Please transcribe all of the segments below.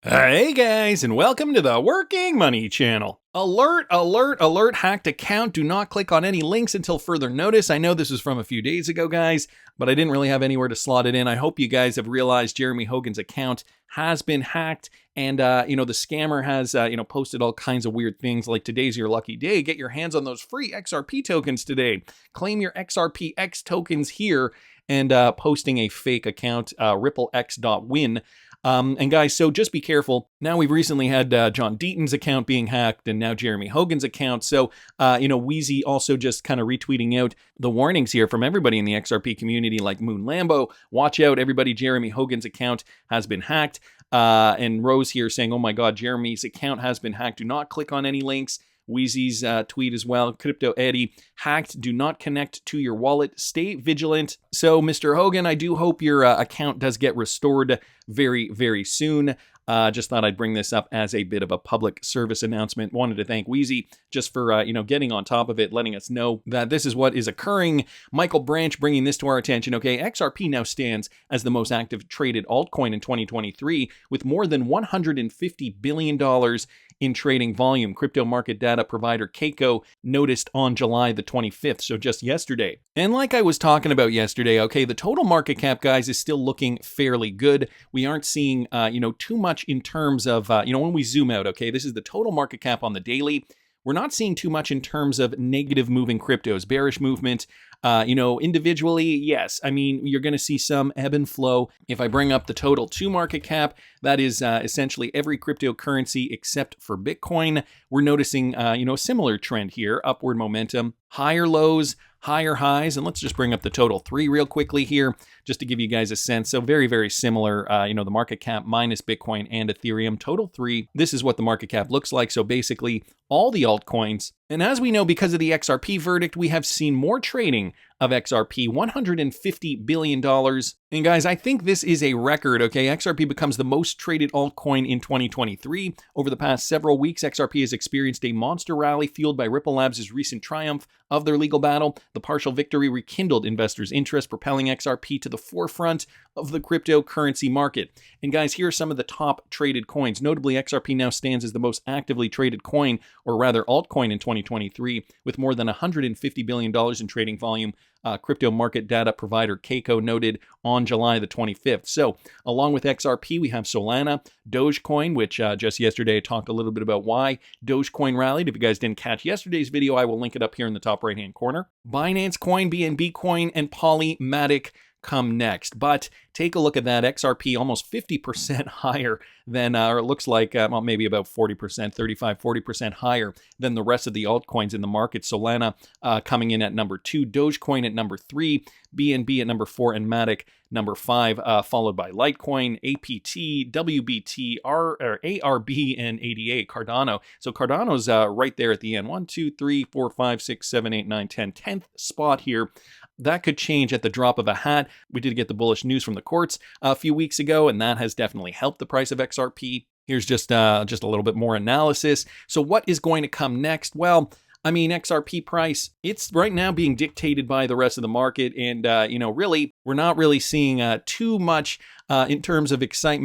Hey guys, and welcome to the Working Money channel. Alert, alert, alert, hacked account. Do not click on any links until further notice. I know this was from a few days ago, guys, but I didn't really have anywhere to slot it in. I hope you guys have realized Jeremy Hogan's account has been hacked, and the scammer has posted all kinds of weird things like today's your lucky day. Get your hands on those free XRP tokens today. Claim your XRPX tokens here, and posting a fake account, ripplex.win. And guys, so just be careful. Now we've recently had John Deaton's account being hacked and now Jeremy Hogan's account. So, Wheezy also just kind of retweeting out the warnings here from everybody in the XRP community like Moon Lambo. Watch out, everybody, Jeremy Hogan's account has been hacked. And Rose here saying, oh my God, Jeremy's account has been hacked. Do not click on any links. Wheezy's tweet as well. Crypto Eddie, hacked. Do not connect to your wallet. Stay vigilant. So, Mr. Hogan, I do hope your account does get restored very, very soon. Just thought I'd bring this up as a bit of a public service announcement. Wanted to thank Wheezy just for, getting on top of it, letting us know that this is what is occurring. Michael Branch bringing this to our attention. Okay, XRP now stands as the most active traded altcoin in 2023 with more than $150 billion in trading volume. Crypto market data provider Keiko noticed on July the 25th, so just yesterday. And like I was talking about yesterday, okay, the total market cap, guys, is still looking fairly good. We aren't seeing, too much in terms of, when we zoom out, okay, this is the total market cap on the daily. We're not seeing too much in terms of negative moving cryptos, bearish movement. Individually, yes. I mean, you're going to see some ebb and flow. If I bring up the total to market cap, that is essentially every cryptocurrency except for Bitcoin. We're noticing, a similar trend here, upward momentum, higher lows, higher highs. And let's just bring up the total 3 real quickly here, just to give you guys a sense. So very, very similar, the market cap minus Bitcoin and Ethereum, total 3. This is what the market cap looks like. So basically all the altcoins. And as we know, because of the XRP verdict, we have seen more trading of XRP, $150 billion. And guys, I think this is a record, okay? XRP becomes the most traded altcoin in 2023. Over the past several weeks, XRP has experienced a monster rally fueled by Ripple Labs' recent triumph of their legal battle. The partial victory rekindled investors' interest, propelling XRP to the forefront of the cryptocurrency market. And guys, here are some of the top traded coins. Notably, XRP now stands as the most actively traded coin, or rather altcoin in 2023, with more than $150 billion in trading volume. Crypto market data provider Keiko noted on July the 25th. So along with XRP, we have Solana, Dogecoin, which just yesterday I talked a little bit about why Dogecoin rallied. If you guys didn't catch yesterday's video, I will link it up here in the top right-hand corner. Binance Coin, BNB Coin, and Polymatic come next. But take a look at that. XRP almost 50% higher than, or it looks like maybe about 40%, 35, 40% higher than the rest of the altcoins in the market. Solana coming in at number 2, Dogecoin at number 3, BNB at number 4, and Matic number 5, followed by Litecoin, APT, WBT, ARB, and ADA, Cardano. So Cardano's right there at the end. 1, 2, 3, 4, 5, 6, 7, 8, 9, 10, 10th spot here. That could change at the drop of a hat. We did get the bullish news from the courts a few weeks ago, and that has definitely helped the price of XRP. Here's just a little bit more analysis. So what is going to come next? Well, I mean, XRP price, it's right now being dictated by the rest of the market. And, really, we're not really seeing too much in terms of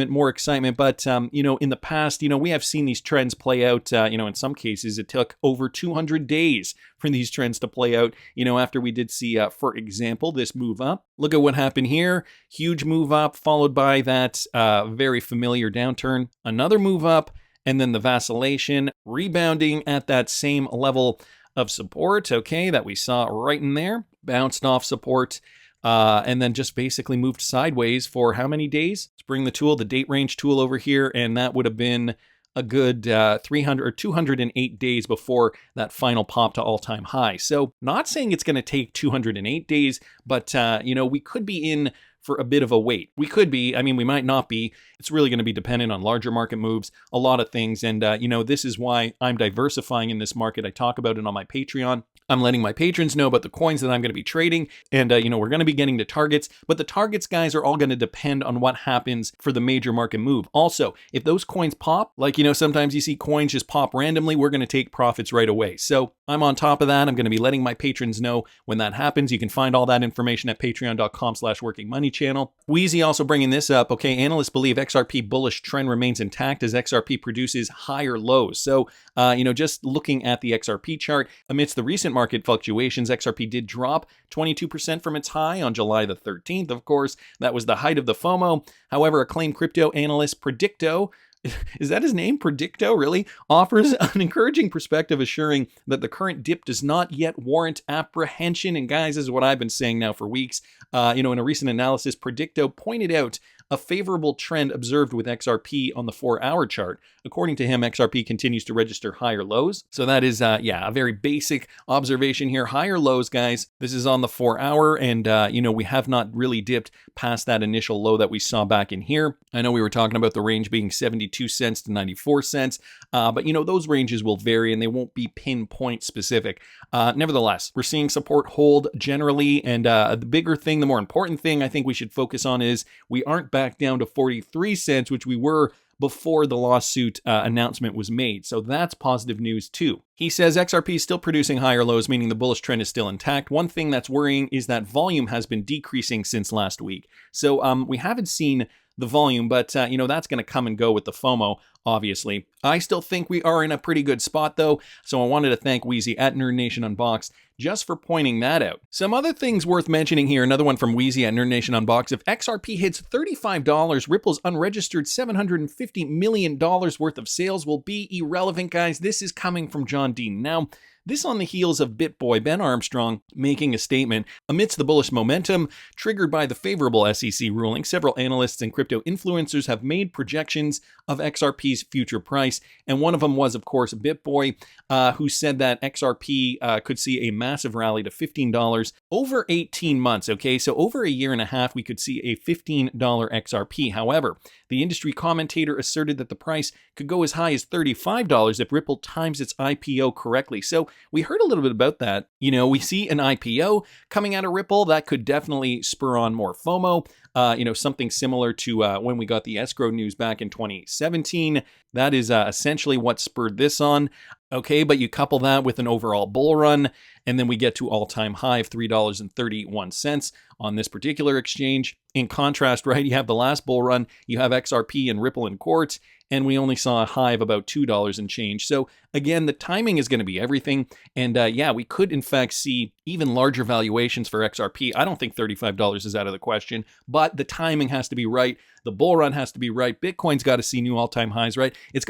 more excitement. But, in the past, we have seen these trends play out. In some cases, it took over 200 days for these trends to play out, after we did see, for example, this move up. Look at what happened here. Huge move up, followed by that very familiar downturn. Another move up. And then the vacillation, rebounding at that same level of support, okay, that we saw right in there, bounced off support, and then just basically moved sideways for how many days? Let's bring the tool, the date range tool over here, and that would have been a good 300 or 208 days before that final pop to all-time high. So not saying it's going to take 208 days, but, we could be in for a bit of a wait. We could be, we might not be. It's really going to be dependent on larger market moves, a lot of things. And, this is why I'm diversifying in this market. I talk about it on my Patreon. I'm letting my patrons know about the coins that I'm going to be trading. And, we're going to be getting to targets, but the targets, guys, are all going to depend on what happens for the major market move. Also, if those coins pop, like, sometimes you see coins just pop randomly, we're going to take profits right away. So I'm on top of that. I'm going to be letting my patrons know when that happens. You can find all that information at patreon.com/workingmoneychannel. Wheezy also bringing this up. Okay, analysts believe XRP bullish trend remains intact as XRP produces higher lows. So, just looking at the XRP chart, amidst the recent market fluctuations, XRP did drop 22% from its high on July the 13th. Of course, that was the height of the FOMO. However, acclaimed crypto analyst Predicto, is that his name? Predicto, really? Offers an encouraging perspective, assuring that the current dip does not yet warrant apprehension. And guys, this is what I've been saying now for weeks. In a recent analysis, Predicto pointed out a favorable trend observed with XRP on the 4-hour chart. According to him, XRP continues to register higher lows. So that is, a very basic observation here. Higher lows, guys. This is on the 4-hour, and, we have not really dipped past that initial low that we saw back in here. I know we were talking about the range being 72 cents to 94 cents, but, those ranges will vary and they won't be pinpoint specific. Nevertheless, we're seeing support hold generally, and the bigger thing, the more important thing I think we should focus on is we aren't back down to 43 cents, which we were before the lawsuit announcement was made. So that's positive news too. He says XRP is still producing higher lows, meaning the bullish trend is still intact. One thing that's worrying is that volume has been decreasing since last week. So we haven't seen the volume, but that's going to come and go with the FOMO, obviously. I still think we are in a pretty good spot though, so I wanted to thank Wheezy at Nerd Nation Unboxed just for pointing that out. Some other things worth mentioning here, another one from Wheezy at Nerd Nation Unboxed. If XRP hits $35, Ripple's unregistered $750 million worth of sales will be irrelevant, guys. This is coming from John Dean. Now, this on the heels of BitBoy Ben Armstrong making a statement. Amidst the bullish momentum triggered by the favorable SEC ruling, several analysts and crypto influencers have made projections of XRP's future price. And one of them was, of course, BitBoy, who said that XRP could see a massive rally to $15 over 18 months. Okay, so over a year and a half, we could see a $15 XRP. However, the industry commentator asserted that the price could go as high as $35 if Ripple times its IPO correctly. So we heard a little bit about that. We see an IPO coming out of Ripple that could definitely spur on more FOMO. Something similar to when we got the escrow news back in 2017. That is essentially what spurred this on. Okay, but you couple that with an overall bull run, and then we get to all-time high of $3.31 on this particular exchange. In contrast, right, you have the last bull run, you have XRP and Ripple in court, and we only saw a high of about $2 and change. So again, the timing is going to be everything. And we could in fact see even larger valuations for XRP. I don't think $35 is out of the question, but the timing has to be right. The bull run has to be right. Bitcoin's got to see new all-time highs, right? We've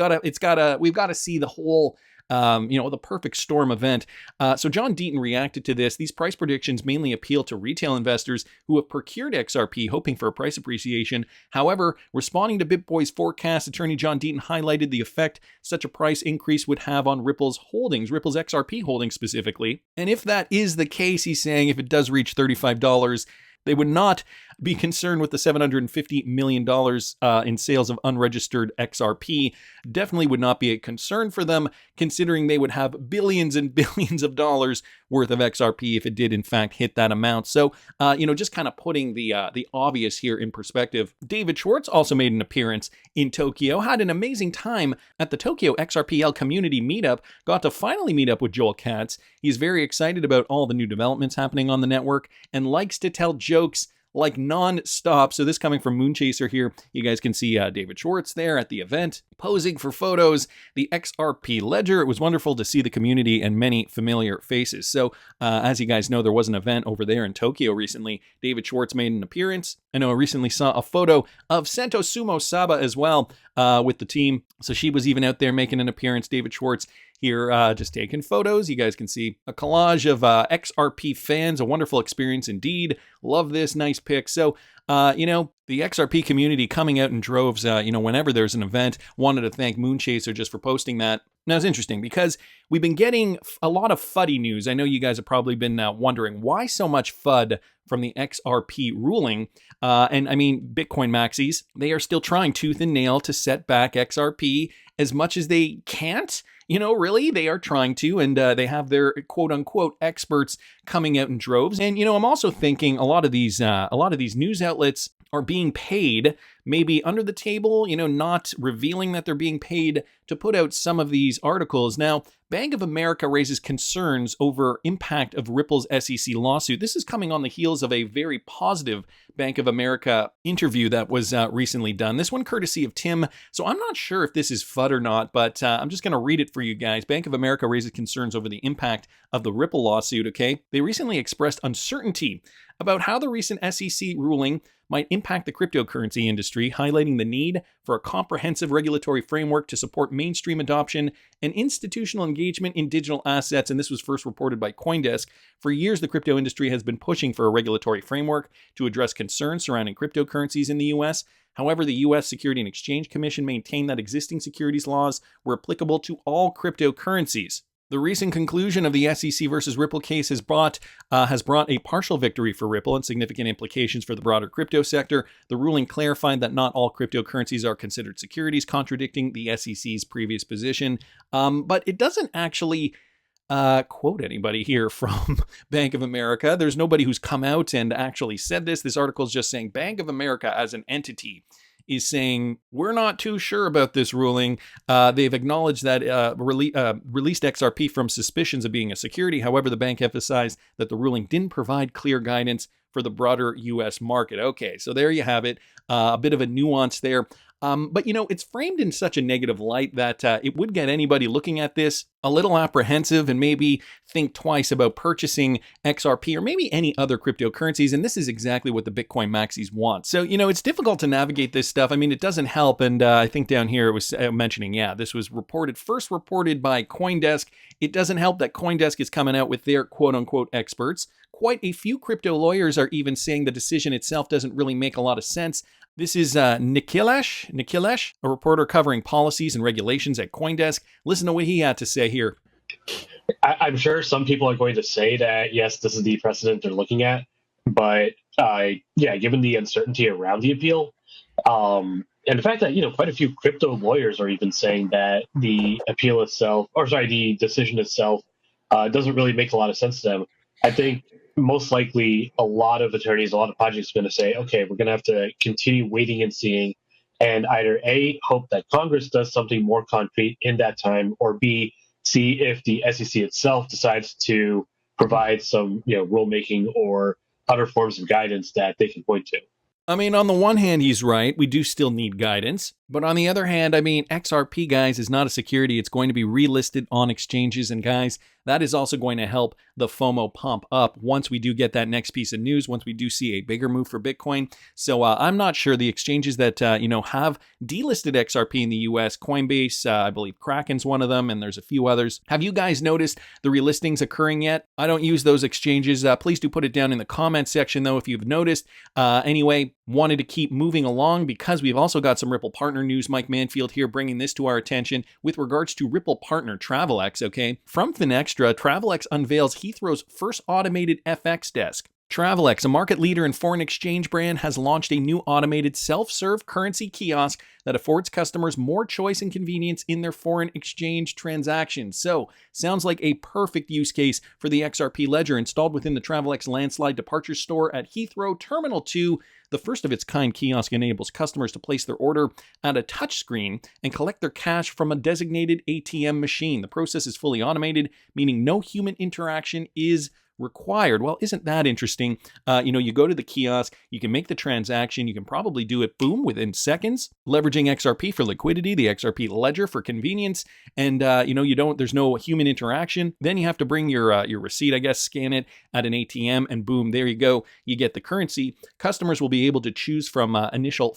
got to see the whole the perfect storm event. So John Deaton reacted to this. These price predictions mainly appeal to retail investors who have procured XRP hoping for a price appreciation. However, responding to BitBoy's forecast, attorney John Deaton highlighted the effect such a price increase would have on Ripple's holdings, Ripple's XRP holdings specifically. And if that is the case, he's saying if it does reach $35, they would not be concerned with the $750 million in sales of unregistered XRP. Definitely would not be a concern for them, considering they would have billions and billions of dollars worth of XRP if it did in fact hit that amount. So, just kind of putting the obvious here in perspective. David Schwartz also made an appearance in Tokyo, had an amazing time at the Tokyo XRPL community meetup, got to finally meet up with Joel Katz. He's very excited about all the new developments happening on the network and likes to tell jokes like non-stop. So this coming from Moonchaser here. You guys can see David Schwartz there at the event, posing for photos, the XRP ledger. It was wonderful to see the community and many familiar faces. So as you guys know, there was an event over there in Tokyo recently. David Schwartz made an appearance. I know I recently saw a photo of Sento Sumo Saba as well with the team. So she was even out there making an appearance. David Schwartz here just taking photos. You guys can see a collage of XRP fans. A wonderful experience indeed. Love this. Nice pic. So, the XRP community coming out in droves, whenever there's an event. Wanted to thank Moonchaser just for posting that. Now, it's interesting because we've been getting a lot of FUDdy news. I know you guys have probably been wondering why so much FUD from the XRP ruling. Bitcoin maxis, they are still trying tooth and nail to set back XRP as much as they can't. You know, really, they are trying to, and they have their quote unquote experts coming out in droves. And, you know, I'm also thinking a lot of these news outlets are being paid, maybe under the table, you know, not revealing that they're being paid to put out some of these articles. Now, Bank of America raises concerns over impact of Ripple's SEC lawsuit. This is coming on the heels of a very positive Bank of America interview that was recently done. This one courtesy of Tim. So I'm not sure if this is FUD or not, but I'm just going to read it for you guys. Bank of America raises concerns over the impact of the Ripple lawsuit, okay? They recently expressed uncertainty about how the recent SEC ruling might impact the cryptocurrency industry, highlighting the need for a comprehensive regulatory framework to support mainstream adoption and institutional engagement in digital assets. And this was first reported by CoinDesk. For years, the crypto industry has been pushing for a regulatory framework to address concerns surrounding cryptocurrencies in the US. However, the U.S. Securities and Exchange Commission maintained that existing securities laws were applicable to all cryptocurrencies. The recent conclusion of the SEC versus Ripple case has brought a partial victory for Ripple and significant implications for the broader crypto sector. The ruling clarified that not all cryptocurrencies are considered securities, contradicting the SEC's previous position. But it doesn't actually quote anybody here from Bank of America. There's nobody who's come out and actually said this. This article is just saying Bank of America as an entity is saying, we're not too sure about this ruling. They've acknowledged that released XRP from suspicions of being a security. However, the bank emphasized that the ruling didn't provide clear guidance for the broader U.S. market. Okay, so there you have it. A bit of a nuance there. But, you know, it's framed in such a negative light that it would get anybody looking at this a little apprehensive and maybe think twice about purchasing XRP or maybe any other cryptocurrencies. And this is exactly what the Bitcoin maxis want. So, you know, it's difficult to navigate this stuff. I mean, it doesn't help. And I think down here it was mentioning, this was first reported by CoinDesk. It doesn't help that CoinDesk is coming out with their quote unquote experts. Quite a few crypto lawyers are even saying the decision itself doesn't really make a lot of sense. This is Nikhilesh, a reporter covering policies and regulations at CoinDesk. Listen to what he had to say here. I'm sure some people are going to say that, yes, this is the precedent they're looking at. But given the uncertainty around the appeal, and the fact that, quite a few crypto lawyers are even saying that the appeal itself, the decision itself doesn't really make a lot of sense to them. I think most likely a lot of attorneys, a lot of projects are going to say, okay, we're going to have to continue waiting and seeing, and either A, hope that Congress does something more concrete in that time, or B, see if the SEC itself decides to provide some rulemaking or other forms of guidance that they can point to. I mean, on the one hand, he's right. We do still need guidance. But on the other hand, I mean, XRP, guys, is not a security. It's going to be relisted on exchanges. And guys, that is also going to help the FOMO pump up once we do get that next piece of news, once we do see a bigger move for Bitcoin. So I'm not sure the exchanges that, have delisted XRP in the US, Coinbase, I believe Kraken's one of them, and there's a few others. Have you guys noticed the relistings occurring yet? I don't use those exchanges. Please do put it down in the comment section, though, if you've noticed. Anyway, wanted to keep moving along because we've also got some Ripple partner news. Mike Manfield here bringing this to our attention with regards to Ripple partner Travelex, okay? From Finextra, Travelex unveils Heathrow's first automated FX desk. Travelex, a market leader in foreign exchange brand, has launched a new automated self-serve currency kiosk that affords customers more choice and convenience in their foreign exchange transactions. So, sounds like a perfect use case for the XRP ledger installed within the Travelex Landslide Departure Store at Heathrow Terminal 2. The first of its kind kiosk enables customers to place their order at a touchscreen and collect their cash from a designated ATM machine. The process is fully automated, meaning no human interaction is required. Well, isn't that interesting? You go to the kiosk, you can make the transaction, you can probably do it, boom, within seconds, leveraging XRP for liquidity, the XRP ledger for convenience, and there's no human interaction. Then you have to bring your receipt, I guess, scan it at an ATM, and boom, there you go. You get the currency. Customers will be able to choose from the initial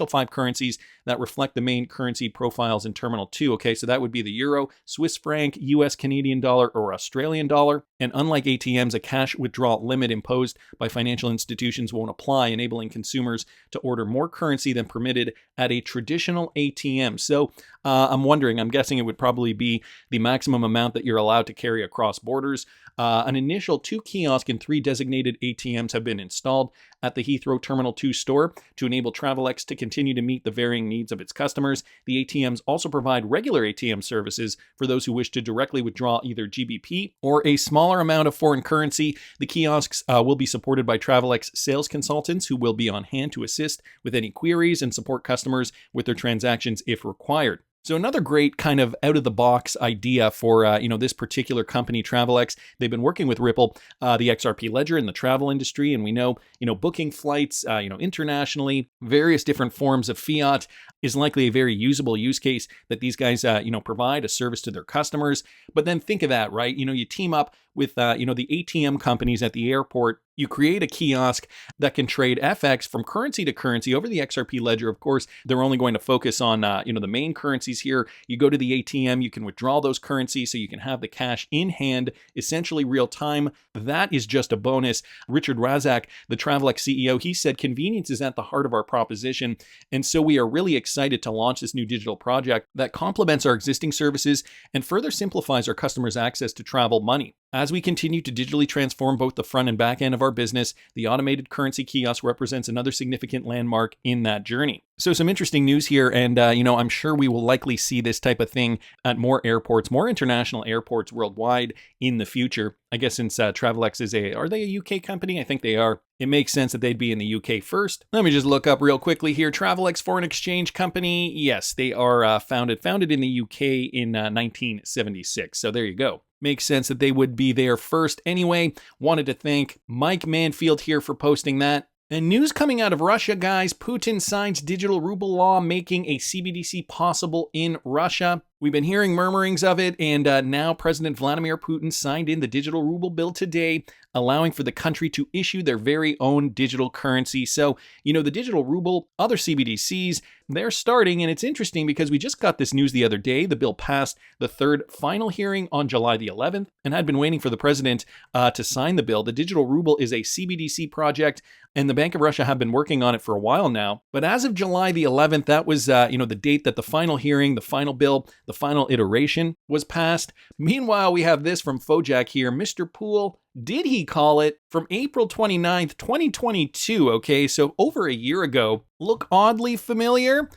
five currencies that reflect the main currency profiles in Terminal 2. Okay, so that would be the euro, Swiss franc, US Canadian dollar, or Australian dollar. And unlike ATMs, a cash withdrawal limit imposed by financial institutions won't apply, enabling consumers to order more currency than permitted at a traditional ATM. So I'm guessing it would probably be the maximum amount that you're allowed to carry across borders. An initial 2 kiosk and 3 designated ATMs have been installed at the Heathrow Terminal 2 store to enable Travelex to continue to meet the varying needs of its customers. The ATMs also provide regular ATM services for those who wish to directly withdraw either GBP or a smaller amount of foreign currency. The kiosks will be supported by Travelex sales consultants who will be on hand to assist with any queries and support customers with their transactions if required. So another great kind of out-of-the-box idea for this particular company, Travelex. They've been working with Ripple, the XRP ledger in the travel industry, and we know booking flights internationally, various different forms of fiat is likely a very usable use case that these guys provide a service to their customers. But then think of that, right? You team up with the ATM companies at the airport. You create a kiosk that can trade FX from currency to currency over the XRP ledger. Of course, they're only going to focus on the main currencies here. You go to the ATM, you can withdraw those currencies so you can have the cash in hand, essentially real time. That is just a bonus. Richard Razak, the Travelex CEO, he said convenience is at the heart of our proposition. And so we are really excited to launch this new digital project that complements our existing services and further simplifies our customers' access to travel money. As we continue to digitally transform both the front and back end of our business, the automated currency kiosk represents another significant landmark in that journey. So some interesting news here, and I'm sure we will likely see this type of thing at more airports, more international airports worldwide in the future. I guess since Travelex are they a UK company? I think they are. It makes sense that they'd be in the UK first. Let me just look up real quickly here. Travelex Foreign Exchange Company. Yes, they are founded in the UK in 1976. So there you go. Makes sense that they would be there first anyway. Wanted to thank Mike Manfield here for posting that. And news coming out of Russia, guys. Putin signs digital ruble law, making a CBDC possible in Russia. We've been hearing murmurings of it, and now President Vladimir Putin signed in the digital ruble bill today, allowing for the country to issue their very own digital currency. So, the digital ruble, other CBDCs, they're starting, and it's interesting because we just got this news the other day. The bill passed the third final hearing on July the 11th and had been waiting for the president to sign the bill. The digital ruble is a CBDC project, and the Bank of Russia have been working on it for a while now. But as of July the 11th, that was, the date that the final hearing, the final bill, the final iteration was passed. Meanwhile, we have this from Fojak here. Mr. Poole, did he call it? From April 29th, 2022, okay, so over a year ago. Look oddly familiar?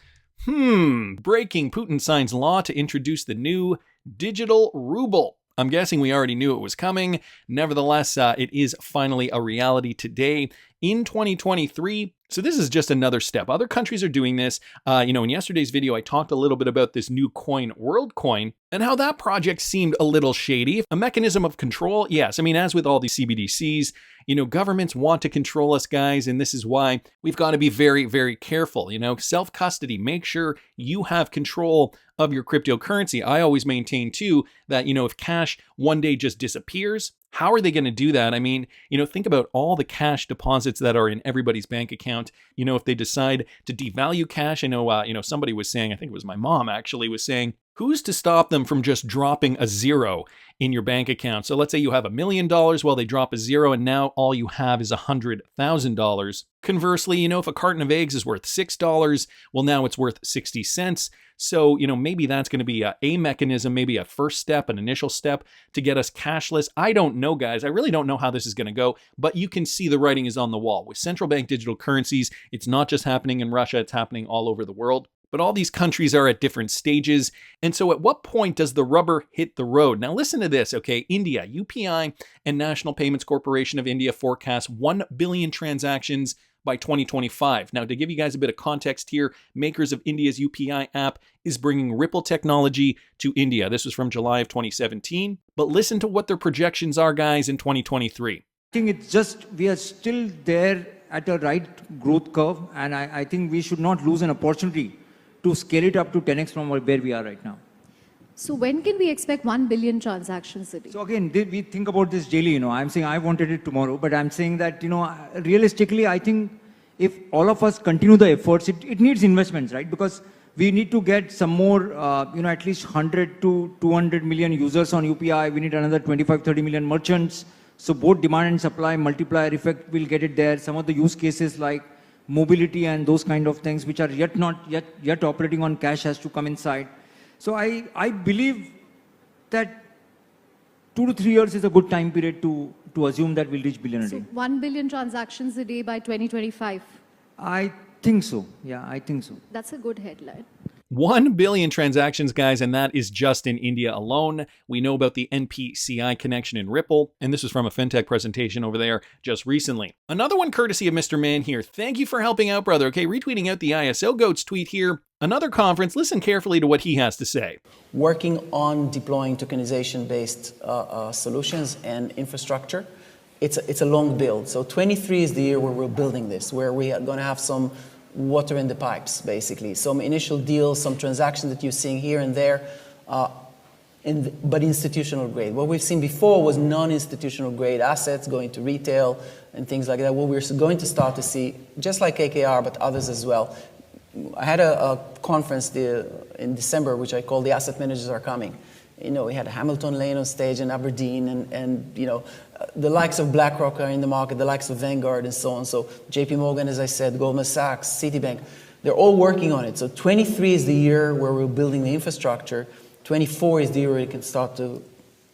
Breaking. Putin signs law to introduce the new digital ruble. I'm guessing we already knew it was coming. Nevertheless, it is finally a reality today in 2023. So this is just another step. Other countries are doing this. In yesterday's video, I talked a little bit about this new coin, WorldCoin, and how that project seemed a little shady. A mechanism of control, yes. I mean, as with all these CBDCs, governments want to control us, guys, and this is why we've got to be very, very careful. Self-custody, make sure you have control of your cryptocurrency. I always maintain, too, that, if cash one day just disappears, how are they going to do that? I mean, think about all the cash deposits that are in everybody's bank account. If they decide to devalue cash, I know, somebody was saying, I think it was my mom actually was saying, who's to stop them from just dropping a zero in your bank account? So let's say you have $1 million, well, they drop a zero, and now all you have is $100,000. Conversely, if a carton of eggs is worth $6, well, now it's worth 60 cents. So, maybe that's going to be a mechanism, maybe a first step, an initial step to get us cashless. I don't know, guys. I really don't know how this is going to go, but you can see the writing is on the wall. With central bank digital currencies, it's not just happening in Russia, it's happening all over the world. But all these countries are at different stages. And so at what point does the rubber hit the road? Now listen to this, okay? India, UPI and National Payments Corporation of India forecast 1 billion transactions by 2025. Now, to give you guys a bit of context here, makers of India's UPI app is bringing Ripple technology to India. This was from July of 2017. But listen to what their projections are, guys, in 2023. I think it's just, we are still there at a right growth curve. And I think we should not lose an opportunity to scale it up to 10x from where we are right now. So when can we expect 1 billion transactions a day? So again, we think about this daily, I'm saying I wanted it tomorrow, but I'm saying that, realistically, I think if all of us continue the efforts, it needs investments, right? Because we need to get some more, at least 100 to 200 million users on UPI. We need another 25, 30 million merchants. So both demand and supply multiplier effect will get it there. Some of the use cases like mobility and those kind of things, which are not yet operating on cash, has to come inside. So I believe that 2 to 3 years is a good time period to assume that we'll reach billion a So day. 1 billion transactions a day by 2025. I think so. Yeah, I think so. That's a good headline. 1 billion transactions, guys, and that is just in India alone. We know about the NPCI connection in Ripple, and this was from a fintech presentation over there just recently. Another one courtesy of Mr. Man here. Thank you for helping out, brother. Okay, retweeting out the ISO Goats tweet here. Another conference. Listen carefully to what he has to say. Working on deploying tokenization-based solutions and infrastructure, it's a long build. So 23 is the year where we're building this, where we are going to have some water in the pipes, basically. Some initial deals, some transactions that you're seeing here and there, but institutional grade. What we've seen before was non-institutional grade assets going to retail and things like that. What we're going to start to see, just like KKR, but others as well. I had a conference in December, which I call the Asset Managers Are Coming. You know, we had Hamilton Lane on stage in Aberdeen, and you know, the likes of BlackRock are in the market, the likes of Vanguard and so on. So JP Morgan, as I said, Goldman Sachs, Citibank, they're all working on it. So 23 is the year where we're building the infrastructure. 24 is the year where it can start to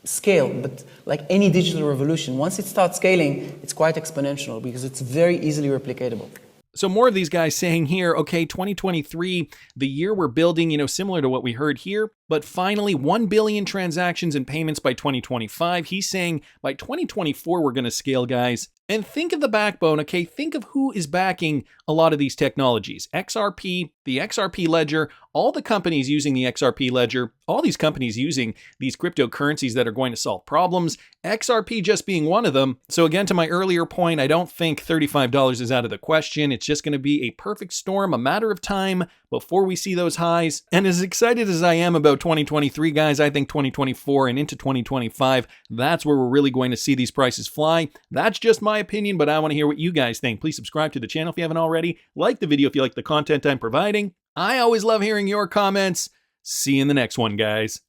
scale. But like any digital revolution, once it starts scaling, it's quite exponential because it's very easily replicatable. So more of these guys saying here, okay, 2023, the year we're building, you know, similar to what we heard here, but finally 1 billion transactions and payments by 2025. He's saying by 2024, we're going to scale, guys. And think of the backbone, okay? Think of who is backing a lot of these technologies. XRP, the XRP ledger, all the companies using the XRP ledger, all these companies using these cryptocurrencies that are going to solve problems, XRP just being one of them. So again, to my earlier point, I don't think $35 is out of the question. It's just going to be a perfect storm, a matter of time before we see those highs. And as excited as I am about 2023, guys, I think 2024 and into 2025, that's where we're really going to see these prices fly. That's just my opinion, but I want to hear what you guys think. Please subscribe to the channel if you haven't already. Like the video if you like the content I'm providing. I always love hearing your comments. See you in the next one, guys.